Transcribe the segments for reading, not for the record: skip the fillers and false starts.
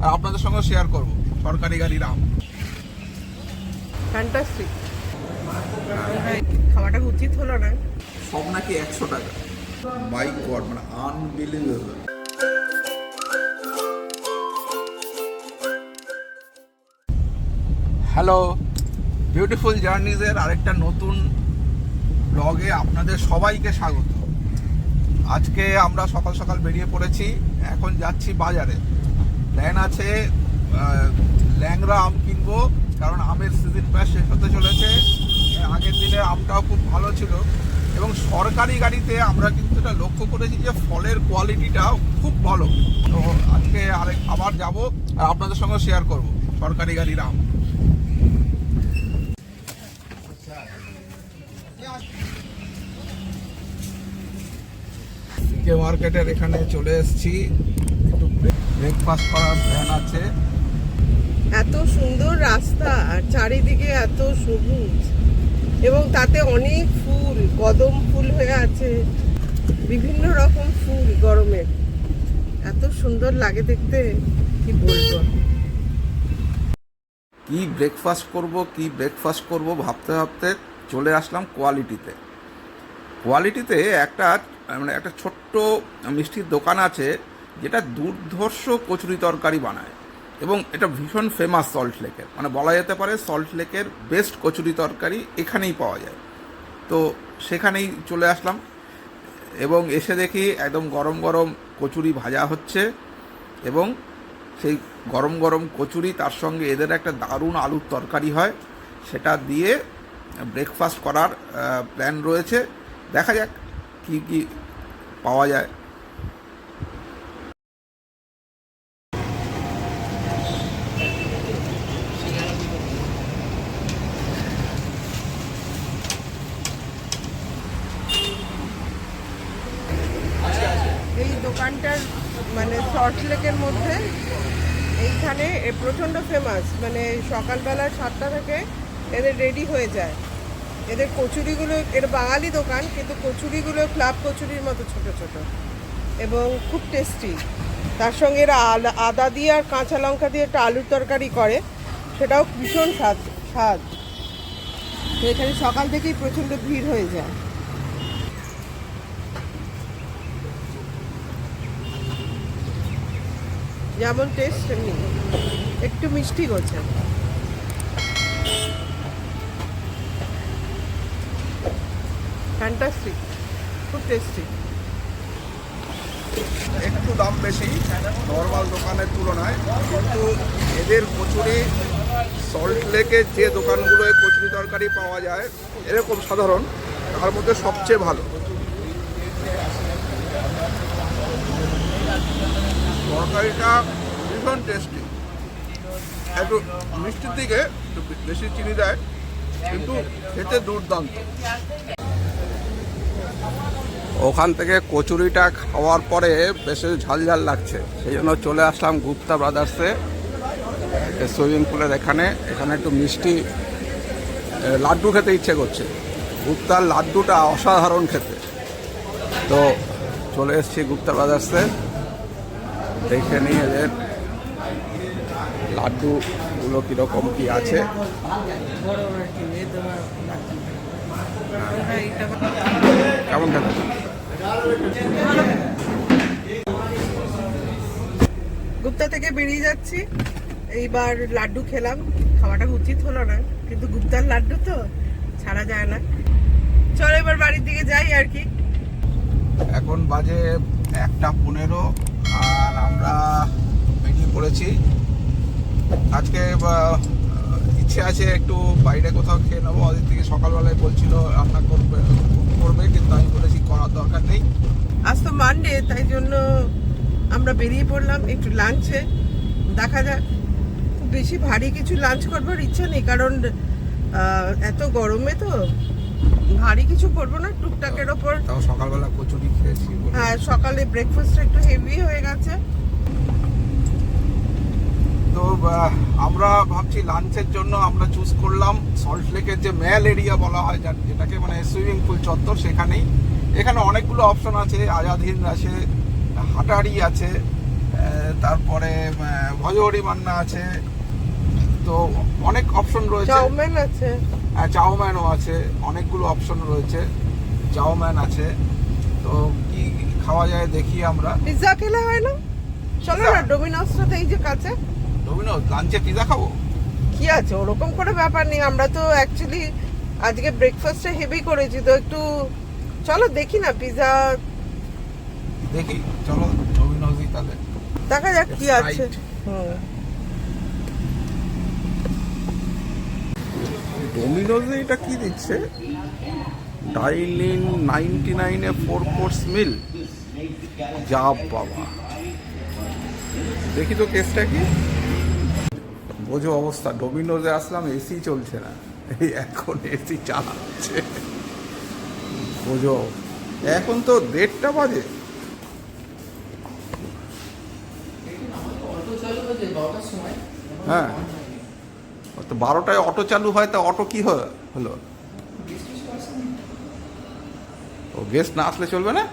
আর আপনাদের সঙ্গে শেয়ার করব সরকারি গাড়ির আম। ফ্যান্টাস্টিক। খাওয়াটা উচিত হলো না। সব নাকি 100 টাকা। মাই গড, মানে আনবিলিভেবল। হ্যালো, বিউটিফুল জার্নিজের আরেকটা নতুন ব্লগে আপনাদের সবাইকে স্বাগত। আজকে আমরা সকাল সকাল বেরিয়ে পড়েছি, এখন যাচ্ছি বাজারে। প্ল্যান আছে ল্যাংড়া আম কিনবো, কারণ আমের সিজন প্রায় শেষ হতে চলেছে। আগের দিনে আমটাও খুব ভালো ছিল এবং সরকারি গাড়িতে আমরা কিন্তু এটা লক্ষ্য করেছি যে ফলের কোয়ালিটিটা খুব ভালো। তো আজকে আবার যাব আর আপনাদের সঙ্গে শেয়ার করব সরকারি গাড়ির আম। সিকে মার্কেটের এখানে চলে এসেছি, একটু ব্রেকফাস্ট করার প্ল্যান আছে। এত সুন্দর রাস্তা আর চারিদিকে এত সবুজ এবং তাতে অনেক ফুল, কদম ফুল হয়ে আছে, বিভিন্ন রকম ফুল গরমের। এত সুন্দর লাগে দেখতে, কি বলবো। কি ব্রেকফাস্ট করব ভাবতে ভাবতে চলে আসলাম কোয়ালিটিতে একটা ছোট্ট মিষ্টির দোকান আছে যেটা দুর্ধর্ষ কচুরি তরকারি বানায় এবং এটা ভীষণ ফেমাস সল্ট লেকের, মানে বলা যেতে পারে সল্ট লেকের বেস্ট কচুরি তরকারি এখানেই পাওয়া যায়। তো সেখানেই চলে আসলাম এবং এসে দেখি একদম গরম গরম কচুরি ভাজা হচ্ছে এবং সেই গরম গরম কচুরি, তার সঙ্গে এদের একটা দারুণ আলুর তরকারি হয়, সেটা দিয়ে ব্রেকফাস্ট করার প্ল্যান রয়েছে। দেখা যাক কি কি পাওয়া যায়। এই দোকানটার মানে সল্ট লেকের মধ্যে এইখানে প্রচণ্ড ফেমাস। মানে সকালবেলা 7টা থেকে এদের রেডি হয়ে যায়। এদের কচুরিগুলো, এর বাঙালি দোকান কিন্তু কচুরিগুলো ক্লাব কচুরির মতো ছোট ছোট এবং খুব টেস্টি। তার সঙ্গে এরা আদা দিয়ে আর কাঁচা লঙ্কা দিয়ে একটা আলুর তরকারি করে, সেটাও ভীষণ স্বাদ। তো এখানে সকাল থেকেই প্রচণ্ড ভিড় হয়ে যায়। যেমন টেস্ট তেমনি একটু মিষ্টি করছে। ফ্যান্টাস্টিক, খুব টেস্টি। একটু দাম বেশি নর্মাল দোকানের তুলনায়, কিন্তু এদের কচুরি সল্ট লেকের যে দোকানগুলোয় কচুরি তরকারি পাওয়া যায় এরকম সাধারণ, তার মধ্যে সবচেয়ে ভালো। তরকারিটা ভীষণ টেস্টি, একটু মিষ্টির দিকে একটু বেশি চিনি দেয়, কিন্তু খেতে দুর্দান্ত। ওখান থেকে কচুরিটা খাওয়ার পরে বেশ ঝাল লাগছে, সেই জন্য চলে আসলাম গুপ্তা ব্রাদার্সে, সুইমিং পুলের এখানে একটু মিষ্টি লাড্ডু খেতে ইচ্ছে করছে। গুপ্তার লাড্ডুটা অসাধারণ খেতে। তো চলে এসেছি গুপ্তা ব্রাদার্সে, দেখে নিই এদের লাড্ডুগুলো কীরকম কী আছে। কেমন খেতে? গুপ্তা থেকে বেরিয়ে যাচ্ছি, এইবার লাড্ডু খেলাম। খাওয়াটা উচিত হলো না, কিন্তু গুপ্তার লাড্ডু তো ছাড়া যায় না। চলো এবার বাড়ির দিকে যাই আর কি। এখন বাজে 1:15 আর আমরা বেরিয়ে পড়েছি। আজকে ইচ্ছে আছে একটু বাইরে কোথাও খেয়ে নেবো। ওদের থেকে সকালবেলায় বলছিল রান্না করবে, কিন্তু আমি বলেছি করার দরকার নেই। আজ তো মানডে, তাই জন্য আমরা বেরিয়ে পড়লাম একটু লাঞ্চে। দেখা যাক, খুব বেশি ভারী কিছু লাঞ্চ করবার ইচ্ছা নেই, কারণ এত গরমে তো ভারী কিছু করবো না, টুকটাকের ওপর। তাও সকালবেলা কচুরি খেয়েছি। হ্যাঁ, সকালে ব্রেকফাস্টটা একটু হেভি হয়ে গেছে। তো আমরা ভাবছি লাঞ্চের জন্য আমরা চুজ করলাম সল্ট লেকের যে ম্যাল এরিয়া বলা হয়, যেটাকে মানে সুইমিং পুল চত্বর, সেখানেই। এখানে অনেকগুলো অপশন আছে, আজাদ হিন্দ আছে, হাটারি আছে, তারপরে ভজহরি মান্না আছে, তো অনেক অপশন রয়েছে। চাউমিন আছে, চাউম্যানও আছে, অনেকগুলো অপশন রয়েছে। চাউম্যান আছে, তো কি খাওয়া যায় দেখি আমরা। পিৎজা খেলে হয় না? চলো পিৎজা? না ডোমিনোসটাতে এই যে কাছে। ডোমিনোজ লাঞ্চে পিৎজা খাবো? কি আছে, ওরকম করে ব্যাপার নেই। আমরা তো অ্যাকচুয়ালি আজকে ব্রেকফাস্টে হেভি করেছি, তো একটু চলো দেখি না পিৎজা। দেখি, চলো ডোমিনোজই তাহলে। দেখা যাক কি That's আছে। right. হুম। ডোমিনোজে এটা কি দিচ্ছে? ডাইল ইন 99 4 কোর্স মিল। যা বাবা, দেখি তো কেসটা কি। বোঝো অবস্থা, ডোমিনোজে আসলাম, এসি চলছে না, এই এখন এসি চালাচ্ছে। বোঝো, এখন তো 1:30 বাজে। হ্যাঁ, তো 12টায় অটো চালু হয়, তা অটো কি হলো? ও গেস্ট না আসলে চলবে না?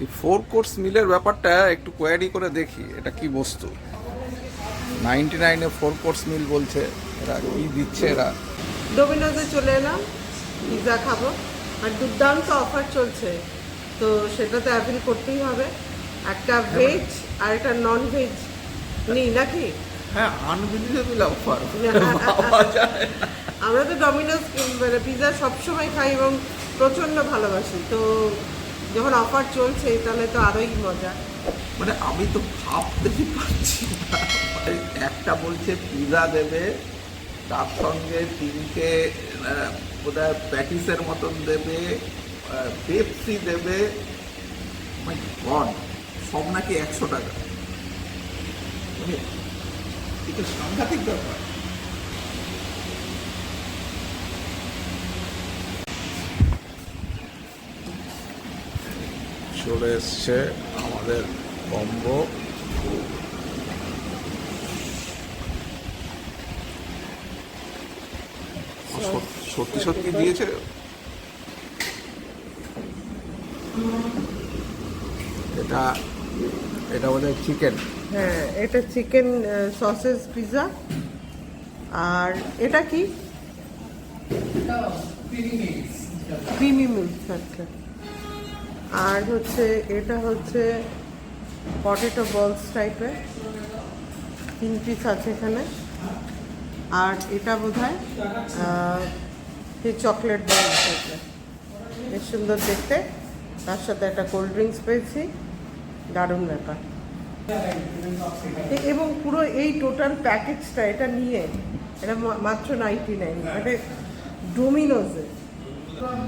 এই 4 কোর্স মিলের ব্যাপারটা একটু কোয়ারি করে দেখি, এটা কি বস্তু। 99 4 কোর্স মিল বলছে, এরা কি দিচ্ছে এরা? ডোমিনোজে চলে এলাম, পিৎজা খাবো, আর দুর্দান্ত অফার চলছে, তো সেটা তো অ্যাভেল করতেই হবে। একটা ভেজ আর একটা নন ভেজ নেই নাকি? হ্যাঁ, আনবিলিভেবল অফার। আমরা তো ডোমিনোজ মানে পিৎজা সবসময় খাই এবং প্রচণ্ড ভালোবাসি, তো যখন অফার চলছে তাহলে তো আরোই মজা। মানে আমি তো ভাবতেই পারছি না। মানে একটা বলছে পিৎজা দেবে, তার সঙ্গে 3টে বোধহয় প্যাটিসের মতন দেবে, পেপসি দেবে। মাই গড, সব নাকি 100 টাকা। মানে এটা সাংঘাতিক ব্যাপার। চলে এসছে আমাদের কম্বো। সত্যি সত্যি দিয়েছে। এটা এটা বোধহয় চিকেন। হ্যাঁ, এটা চিকেন সসেজ পিৎজা। আর এটা কি? Creamy milk. আচ্ছা। আর হচ্ছে এটা হচ্ছে পটেটো বলস টাইপের, 3 পিস আছে এখানে। আর এটা বোধহয় চকলেট বল টাইপের, বেশ সুন্দর দেখতে। তার সাথে একটা কোল্ড ড্রিঙ্কস পেয়েছি, দারুণ ব্যাপার। এবং পুরো এই টোটাল প্যাকেজটা এটা নিয়ে এটা মাত্র 99, এটা ডোমিনোজে।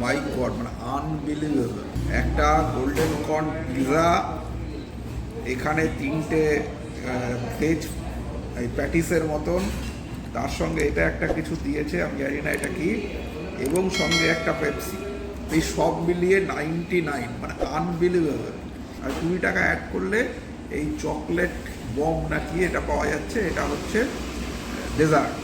মাই গড, মানে আনবিলিভেবল। একটা গোল্ডেন কর্ন পিৎজা, এখানে 3টে ভেজ এই প্যাটিসের মতন, তার সঙ্গে এটা একটা কিছু দিয়েছে, আমি জানি না এটা কি, এবং সঙ্গে একটা পেপসি। এই সব মিলিয়ে 99, মানে আনবিলিভেবল। আর 20 টাকা অ্যাড করলে এই চকলেট বম নাকি এটা পাওয়া যাচ্ছে, এটা হচ্ছে ডেজার্ট।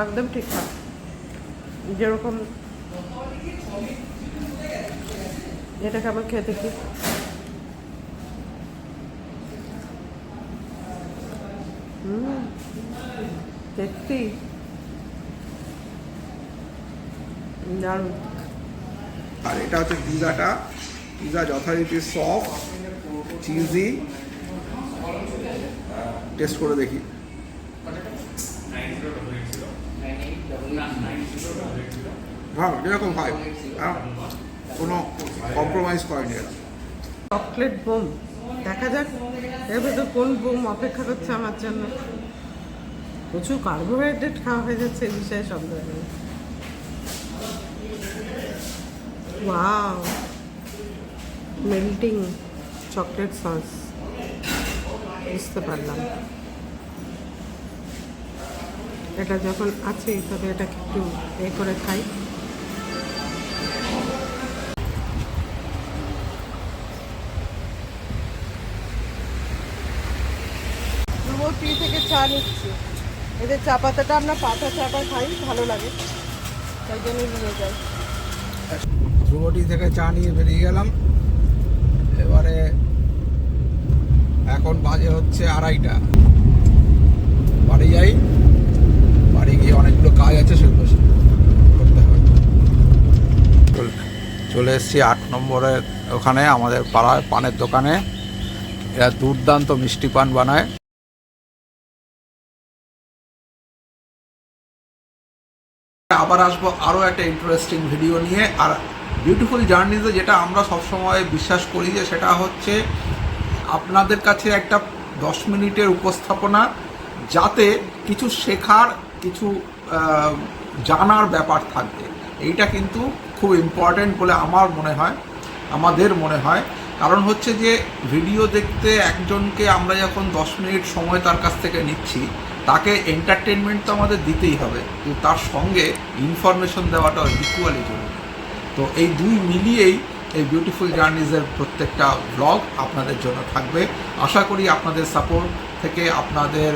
একদম ঠিকঠাক, যেরকম এটাকে আমার খেতে কি দেখছি দারুণ। আর এটা হচ্ছে পিৎজাটা। পিৎজা যথারীতি সফট, চিজি। টেস্ট করে দেখি। হ্যাঁ, যেরকম হয়, হ্যাঁ, কোনো কম্প্রোমাইজ করেনি এরা। চকলেট বোম, দেখা যাক এর ভেতর কোন বোম অপেক্ষা করছে আমার জন্য। প্রচুর কার্বোহাইড্রেট খাওয়া হয়ে যাচ্ছে, এই বিষয়ে সন্দেহ নেই। ওয়াও, মেল্টিং চকলেট সস, বুঝতে পারলাম। এটা যখন আছে তবে এটাকে একটু এ করে খাই। ধ্রুবটি থেকে চা নিচ্ছি। এদের চা পাতাটা আমরা পাতা চাটা খাই, ভালো লাগে, তাই জন্য নিয়ে যাই। ধ্রুবটি থেকে চা নিয়ে বেরিয়ে গেলাম। এবারে এখন বাজে হচ্ছে 2:30। বাড়ি যাই, বাড়ি গিয়ে অনেকগুলো কাজ আছে, সেগুলো করতে হবে। চলে এসেছি 8 নম্বরের ওখানে, আমাদের পাড়ায় পানের দোকানে। এরা দুর্দান্ত মিষ্টি পান বানায়। আবার আসবো আরও একটা ইন্টারেস্টিং ভিডিও নিয়ে। আর বিউটিফুল জার্নিতে যেটা আমরা সবসময় বিশ্বাস করি যে সেটা হচ্ছে আপনাদের কাছে একটা 10 মিনিটের উপস্থাপনা, যাতে কিছু শেখার, কিছু জানার ব্যাপার থাকবে। এইটা কিন্তু খুব ইম্পর্ট্যান্ট বলে আমার মনে হয়, আমাদের মনে হয়। কারণ হচ্ছে যে ভিডিও দেখতে একজনকে আমরা যখন 10 মিনিট সময় তার কাছ থেকে নিচ্ছি, তাকে এন্টারটেনমেন্ট তো আমাদের দিতেই হবে, কিন্তু তার সঙ্গে ইনফরমেশন দেওয়াটা ইকুয়ালি জরুরি। তো এই দুই মিলিয়েই এই বিউটিফুল জার্নিজের প্রত্যেকটা ব্লগ আপনাদের জন্য থাকবে। আশা করি আপনাদের সাপোর্ট থেকে, আপনাদের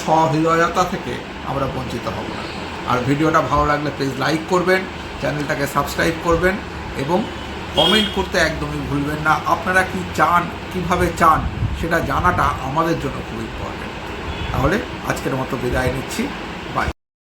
সহৃদয়তা থেকে আমরা বঞ্চিত হব না। আর ভিডিওটা ভালো লাগলে প্লিজ লাইক করবেন, চ্যানেলটাকে সাবস্ক্রাইব করবেন এবং কমেন্ট করতে একদমই ভুলবেন না। আপনারা কি চান, কিভাবে চান, সেটা জানাটা আমাদের জন্য খুব ইম্পর্টেন্ট। তাহলে আজকের মতো বিদায় নিচ্ছি।